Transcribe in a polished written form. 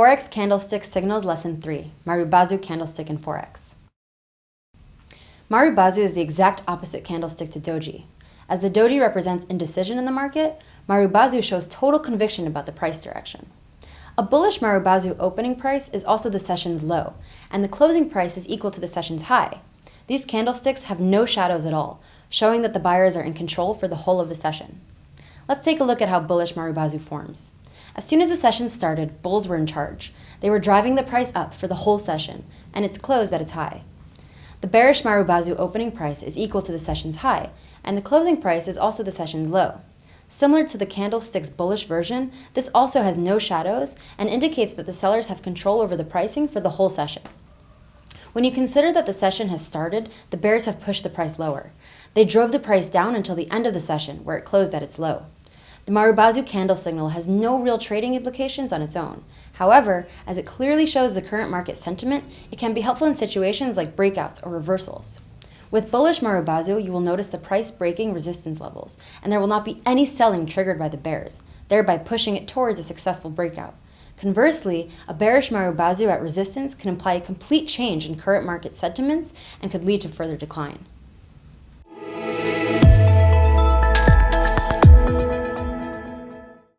Forex Candlestick Signals Lesson 3, Marubozu Candlestick in Forex. Marubozu is the exact opposite candlestick to doji. As the doji represents indecision in the market, Marubozu shows total conviction about the price direction. A bullish Marubozu opening price is also the session's low, and the closing price is equal to the session's high. These candlesticks have no shadows at all, showing that the buyers are in control for the whole of the session. Let's take a look at how bullish Marubozu forms. As soon as the session started, bulls were in charge. They were driving the price up for the whole session, and it's closed at its high. The bearish Marubozu opening price is equal to the session's high, and the closing price is also the session's low. Similar to the candlestick's bullish version, this also has no shadows and indicates that the sellers have control over the pricing for the whole session. When you consider that the session has started, the bears have pushed the price lower. They drove the price down until the end of the session, where it closed at its low. The Marubozu candle signal has no real trading implications on its own. However, as it clearly shows the current market sentiment, it can be helpful in situations like breakouts or reversals. With bullish Marubozu, you will notice the price breaking resistance levels, and there will not be any selling triggered by the bears, thereby pushing it towards a successful breakout. Conversely, a bearish Marubozu at resistance can imply a complete change in current market sentiments and could lead to further decline.